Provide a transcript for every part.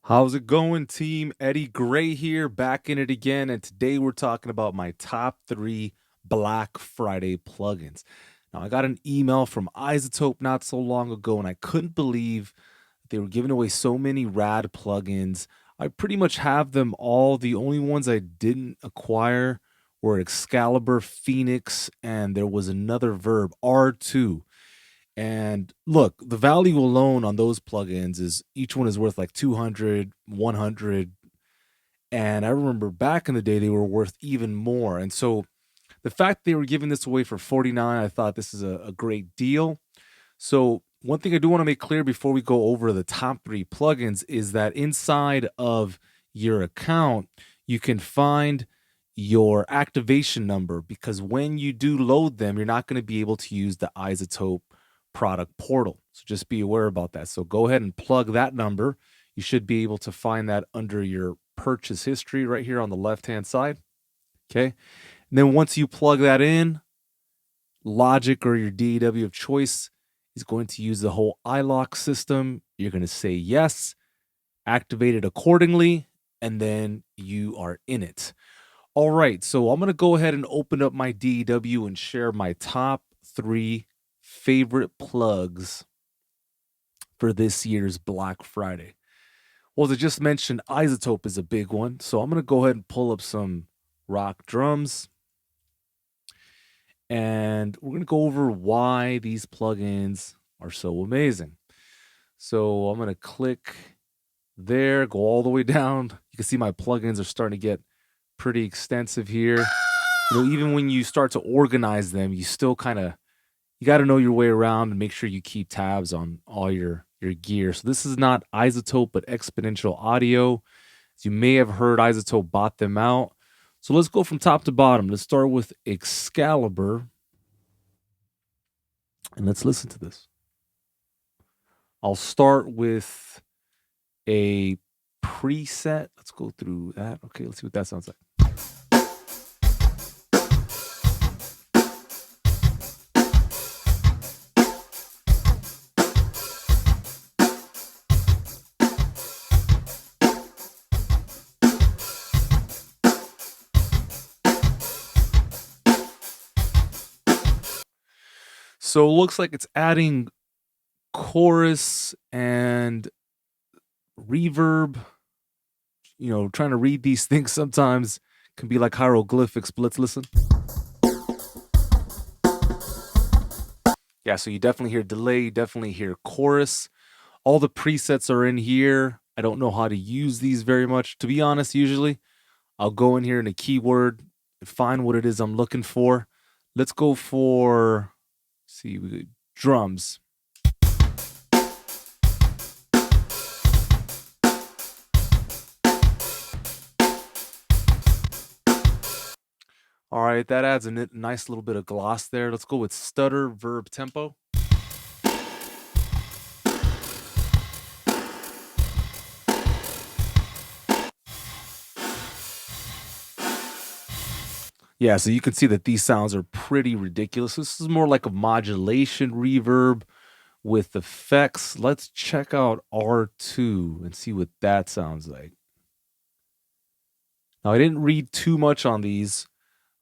How's it going, team? Eddie Gray here, back in it again. And today we're talking about my top 3 Black Friday plugins. Now, I got an email from iZotope not so long ago, and I couldn't believe they were giving away so many rad plugins. I pretty much have them all. The only ones I didn't acquire were Excalibur, Phoenix, and there was another Verb, R2. And look, the value alone on those plugins is each one is worth like 200, 100. And I remember back in the day, they were worth even more. And so the fact they were giving this away for 49, I thought this is a great deal. So one thing I do want to make clear before we go over the top 3 plugins is that inside of your account, you can find your activation number, because when you do load them, you're not going to be able to use the iZotope product portal. So just be aware about that. So go ahead and plug that number. You should be able to find that under your purchase history right here on the left-hand side. Okay. And then once you plug that in, Logic or your DAW of choice is going to use the whole iLock system. You're going to say yes, activate it accordingly, and then you are in it. All right, so I'm going to go ahead and open up my DAW and share my top 3 favorite plugs for this year's Black Friday. Well, as I just mentioned, iZotope is a big one, so I'm going to go ahead and pull up some rock drums. And we're going to go over why these plugins are so amazing. So I'm going to click there, go all the way down. You can see my plugins are starting to get pretty extensive here. You know, even when you start to organize them, you still you got to know your way around and make sure you keep tabs on all your gear. So this is not iZotope, but Exponential Audio. As you may have heard, iZotope bought them out. So let's go from top to bottom. Let's start with Excalibur. And let's listen to this. I'll start with a preset. Let's go through that. Okay, let's see what that sounds like. So it looks like it's adding chorus and reverb. You know, trying to read these things sometimes can be like hieroglyphics, but let's listen. Yeah, so you definitely hear delay, you definitely hear chorus. All the presets are in here. I don't know how to use these very much. To be honest, usually I'll go in here in a keyword and find what it is I'm looking for. Let's go for, we got drums. All right, that adds a nice little bit of gloss there. Let's go with stutter, verb, tempo. Yeah, so you can see that these sounds are pretty ridiculous. This is more like a modulation reverb with effects. Let's check out R2 and see what that sounds like. Now, I didn't read too much on these,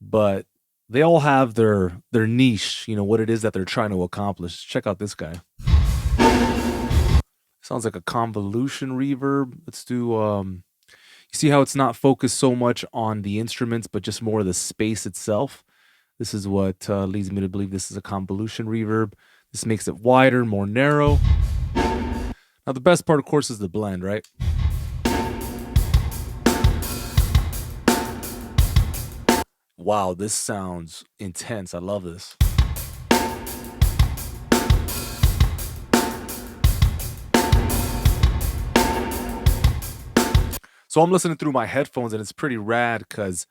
but they all have their niche, you know, what it is that they're trying to accomplish. Check out this guy. Sounds like a convolution reverb. Let's do, you see how it's not focused so much on the instruments, but just more of the space itself. This is what leads me to believe this is a convolution reverb. This makes it wider, more narrow. Now, the best part, of course, is the blend, right? Wow, this sounds intense. I love this. So I'm listening through my headphones, and it's pretty rad because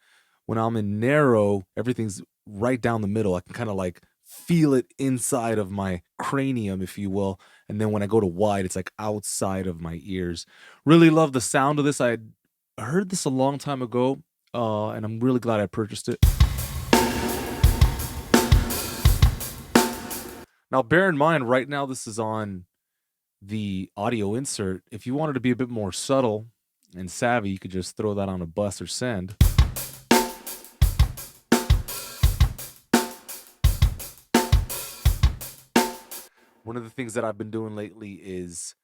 when I'm in narrow, everything's right down the middle. I can kind of like feel it inside of my cranium, if you will. And then when I go to wide, it's like outside of my ears. Really love the sound of this. I heard this a long time ago, and I'm really glad I purchased it. Now, bear in mind, right now, this is on the audio insert, if you wanted to be a bit more subtle and savvy, you could just throw that on a bus or send. One of the things that I've been doing lately is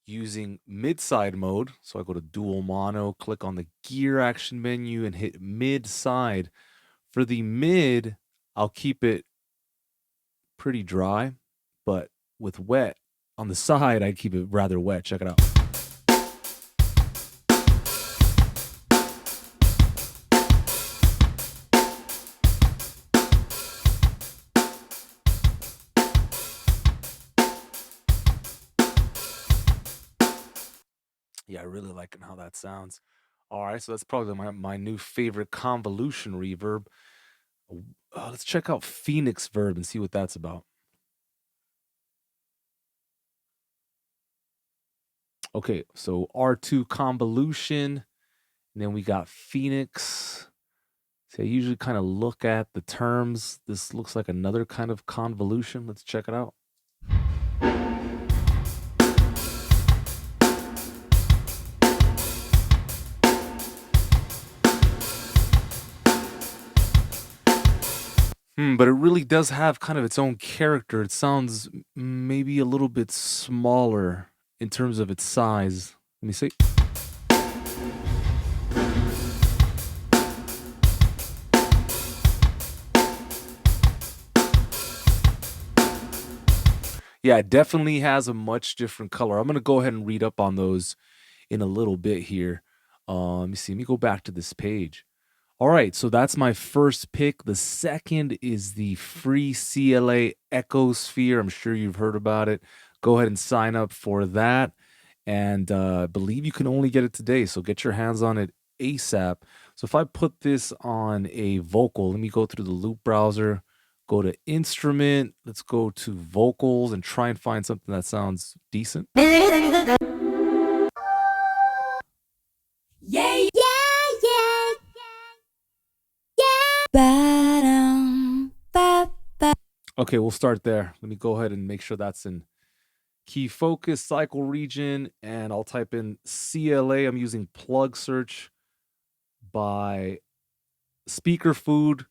using mid-side mode. So I go to dual mono, click on the gear action menu and hit mid-side. For the mid, I'll keep it pretty dry, but with wet on the side, I'd keep it rather wet. Check it out. Yeah, I really liking how that sounds. All right, so that's probably my new favorite convolution reverb. Let's check out Phoenix Verb and see what that's about. Okay, so R2 convolution, and then we got Phoenix. See, I usually kind of look at the terms. This looks like another kind of convolution. Let's check it out. But it really does have kind of its own character. It sounds maybe a little bit smaller in terms of its size. Let me see. Yeah, it definitely has a much different color. I'm going to go ahead and read up on those in a little bit here. Let me see. Let me go back to this page. All right, so that's my first pick. The second is the free CLA Echosphere. I'm sure you've heard about it. Go ahead and sign up for that. And I believe you can only get it today, so get your hands on it ASAP. So if I put this on a vocal, let me go through the loop browser, go to instrument, let's go to vocals and try and find something that sounds decent. Yeah, yeah, yeah. Okay, we'll start there. Let me go ahead and make sure that's in key focus, cycle region, and I'll type in CLA. I'm using plug search by speaker food.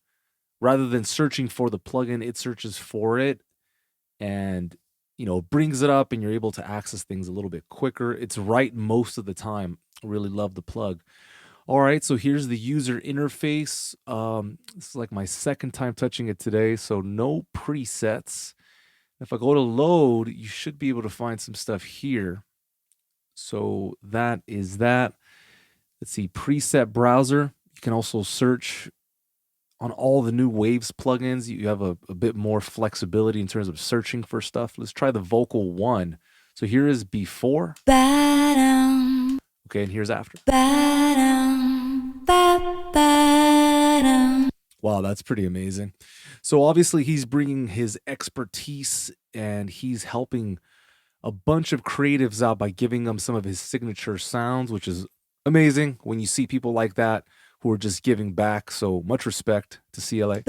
Rather than searching for the plugin, it searches for it and brings it up and you're able to access things a little bit quicker. It's right most of the time. I really love the plug. All right, so here's the user interface. This is like my second time touching it today, so no presets. If I go to load, you should be able to find some stuff here. So that is that. Let's see, preset browser. You can also search on all the new Waves plugins. You have a bit more flexibility in terms of searching for stuff. Let's try the vocal one. So here is before. Okay, and here's after. Wow, that's pretty amazing. So obviously he's bringing his expertise and he's helping a bunch of creatives out by giving them some of his signature sounds, which is amazing when you see people like that who are just giving back. So much respect to CLA.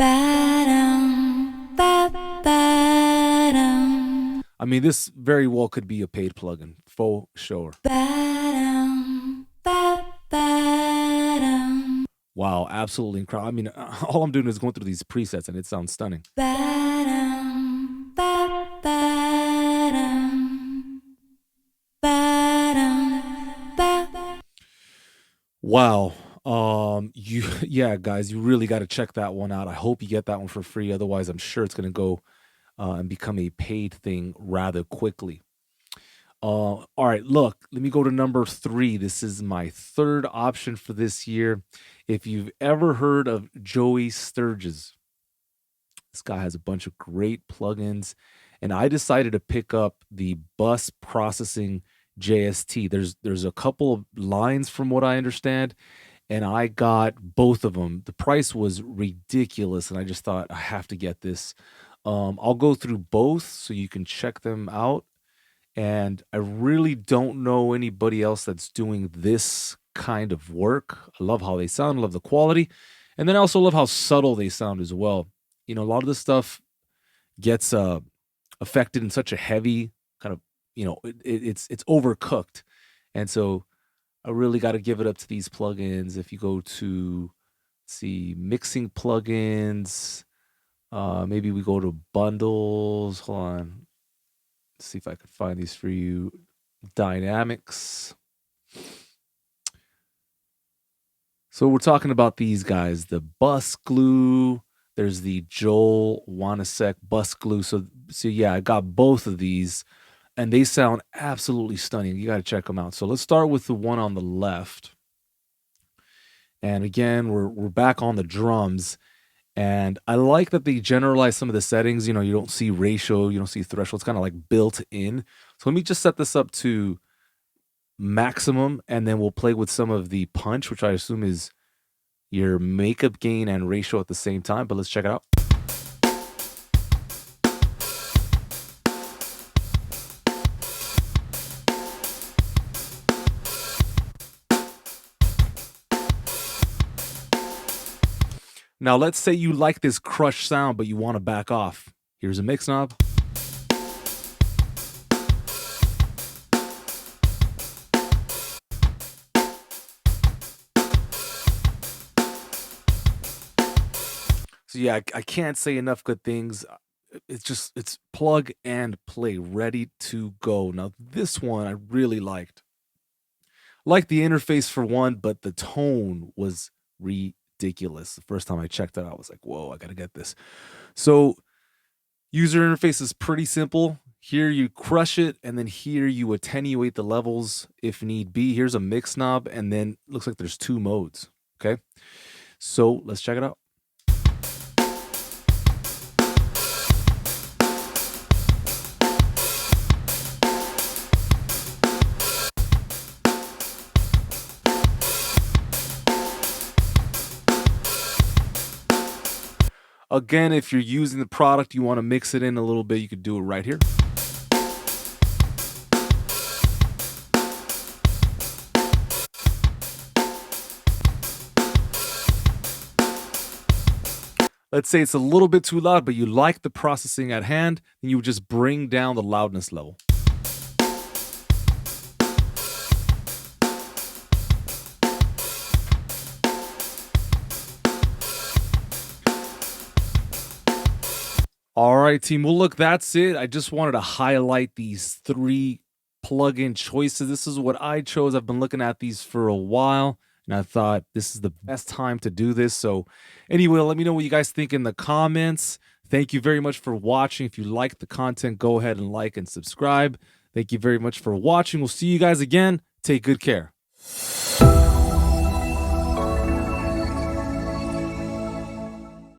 I mean, this very well could be a paid plugin, for sure. Wow, absolutely incredible. I mean, all I'm doing is going through these presets and it sounds stunning. Wow. Yeah, guys, you really got to check that one out. I hope you get that one for free. Otherwise, I'm sure it's going to go and become a paid thing rather quickly. All right, look, let me go to number 3. This is my third option for this year. If you've ever heard of Joey Sturgis, this guy has a bunch of great plugins, and I decided to pick up the bus processing JST. There's a couple of lines from what I understand, and I got both of them. The price was ridiculous, and I just thought I have to get this. I'll go through both so you can check them out. And I really don't know anybody else that's doing this kind of work. I love how they sound, I love the quality. And then I also love how subtle they sound as well. A lot of this stuff gets affected in such a heavy kind of, it's overcooked. And so I really got to give it up to these plugins. If you go to see mixing plugins, maybe we go to bundles. Hold on. Let's see if I can find these for you. Dynamics. So we're talking about these guys, the bus glue. There's the Joel Wanasek bus glue. So yeah, I got both of these and they sound absolutely stunning. You got to check them out. So let's start with the one on the left. And again, we're back on the drums. And I like that they generalize some of the settings. You don't see ratio, you don't see threshold. It's kind of like built in. So let me just set this up to maximum, and then we'll play with some of the punch, which I assume is your makeup gain and ratio at the same time. But let's check it out. Now, let's say you like this crush sound, but you want to back off. Here's a mix knob. So yeah, I can't say enough good things. It's plug and play, ready to go. Now, this one I really liked. Like the interface for one, but the tone was ridiculous. The first time I checked it out, I was like, whoa, I gotta get this. So user interface is pretty simple. Here you crush it, and then here you attenuate the levels if need be. Here's a mix knob, and then looks like there's 2 modes. Okay, so let's check it out. Again, if you're using the product, you want to mix it in a little bit, you could do it right here. Let's say it's a little bit too loud, but you like the processing at hand, then you would just bring down the loudness level. All right, team. Well, look, that's it. I just wanted to highlight these 3 plugin choices. This is what I chose. I've been looking at these for a while, and I thought this is the best time to do this. So anyway, let me know what you guys think in the comments. Thank you very much for watching. If you like the content, go ahead and like and subscribe. Thank you very much for watching. We'll see you guys again. Take good care.